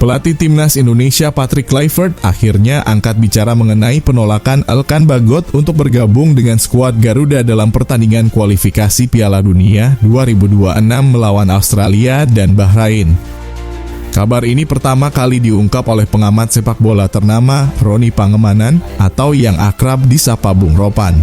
Pelatih Timnas Indonesia Patrick Kluivert akhirnya angkat bicara mengenai penolakan Elkan Bagot untuk bergabung dengan skuad Garuda dalam pertandingan kualifikasi Piala Dunia 2026 melawan Australia dan Bahrain. Kabar ini pertama kali diungkap oleh pengamat sepak bola ternama Roni Pangemanan atau yang akrab disapa Bung Ropan.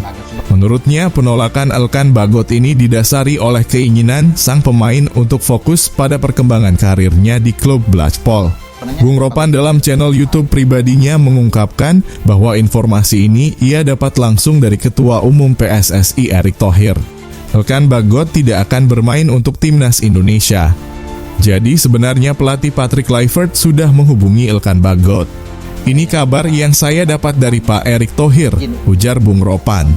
Menurutnya, penolakan Elkan Bagot ini didasari oleh keinginan sang pemain untuk fokus pada perkembangan karirnya di klub Blackpool. Bung Ropan dalam channel YouTube pribadinya mengungkapkan bahwa informasi ini ia dapat langsung dari Ketua Umum PSSI Erick Thohir. Elkan Bagot tidak akan bermain untuk Timnas Indonesia. Jadi sebenarnya pelatih Patrick Kluivert sudah menghubungi Elkan Bagot. Ini kabar yang saya dapat dari Pak Erick Thohir, ujar Bung Ropan.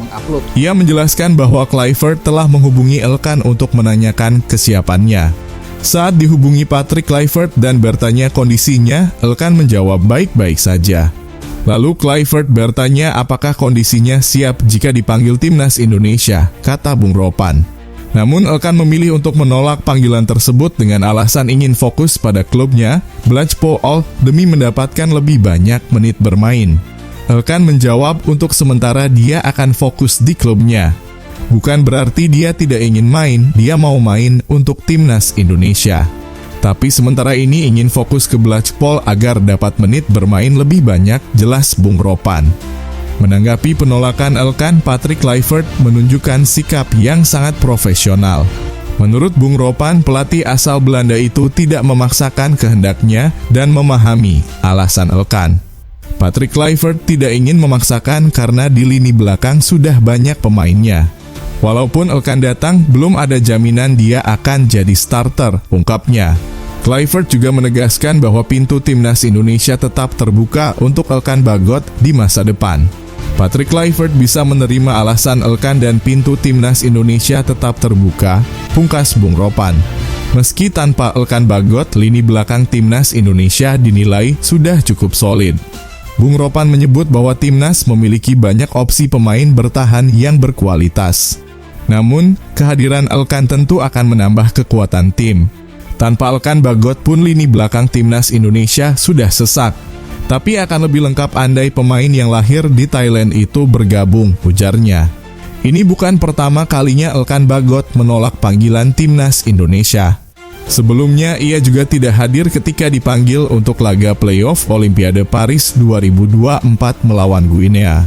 Ia menjelaskan bahwa Kluivert telah menghubungi Elkan untuk menanyakan kesiapannya. Saat dihubungi Patrick Kluivert dan bertanya kondisinya, Elkan menjawab baik-baik saja. Lalu Kluivert bertanya apakah kondisinya siap jika dipanggil Timnas Indonesia, kata Bung Ropan. Namun Elkan memilih untuk menolak panggilan tersebut dengan alasan ingin fokus pada klubnya, Blackpool, demi mendapatkan lebih banyak menit bermain. Elkan menjawab untuk sementara dia akan fokus di klubnya. Bukan berarti dia tidak ingin main, dia mau main untuk Timnas Indonesia. Tapi sementara ini ingin fokus ke Blackpool agar dapat menit bermain lebih banyak, jelas Bung Ropan. Menanggapi penolakan Elkan, Patrick Kluivert menunjukkan sikap yang sangat profesional. Menurut Bung Ropan, pelatih asal Belanda itu tidak memaksakan kehendaknya dan memahami alasan Elkan. Patrick Kluivert tidak ingin memaksakan karena di lini belakang sudah banyak pemainnya. Walaupun Elkan datang, belum ada jaminan dia akan jadi starter, ungkapnya. Kluivert juga menegaskan bahwa pintu Timnas Indonesia tetap terbuka untuk Elkan Bagot di masa depan. Patrick Kluivert bisa menerima alasan Elkan dan pintu Timnas Indonesia tetap terbuka, pungkas Bung Ropan. Meski tanpa Elkan Bagot, lini belakang Timnas Indonesia dinilai sudah cukup solid. Bung Ropan menyebut bahwa Timnas memiliki banyak opsi pemain bertahan yang berkualitas. Namun, kehadiran Elkan tentu akan menambah kekuatan tim. Tanpa Elkan Bagot pun lini belakang Timnas Indonesia sudah sesak. Tapi akan lebih lengkap andai pemain yang lahir di Thailand itu bergabung, ujarnya. Ini bukan pertama kalinya Elkan Bagot menolak panggilan Timnas Indonesia. Sebelumnya, ia juga tidak hadir ketika dipanggil untuk laga playoff Olimpiade Paris 2024 melawan Guinea.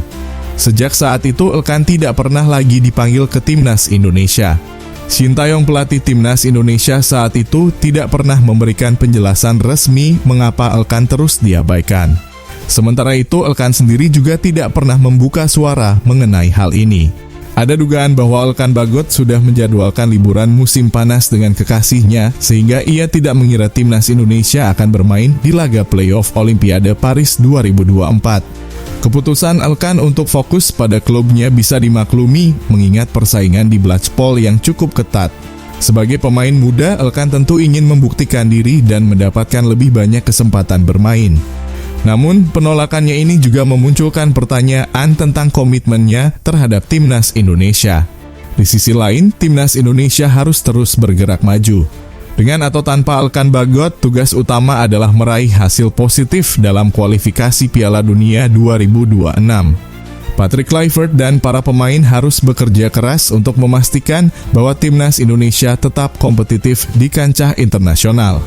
Sejak saat itu, Elkan tidak pernah lagi dipanggil ke Timnas Indonesia. Sintayong, pelatih Timnas Indonesia saat itu, tidak pernah memberikan penjelasan resmi mengapa Elkan terus diabaikan. Sementara itu, Elkan sendiri juga tidak pernah membuka suara mengenai hal ini. Ada dugaan bahwa Elkan Bagot sudah menjadwalkan liburan musim panas dengan kekasihnya, sehingga ia tidak mengira Timnas Indonesia akan bermain di laga playoff Olimpiade Paris 2024. Keputusan Elkan untuk fokus pada klubnya bisa dimaklumi mengingat persaingan di Blackpool yang cukup ketat. Sebagai pemain muda, Elkan tentu ingin membuktikan diri dan mendapatkan lebih banyak kesempatan bermain. Namun, penolakannya ini juga memunculkan pertanyaan tentang komitmennya terhadap Timnas Indonesia. Di sisi lain, Timnas Indonesia harus terus bergerak maju. Dengan atau tanpa Elkan Bagot, tugas utama adalah meraih hasil positif dalam kualifikasi Piala Dunia 2026. Patrick Kluivert dan para pemain harus bekerja keras untuk memastikan bahwa Timnas Indonesia tetap kompetitif di kancah internasional.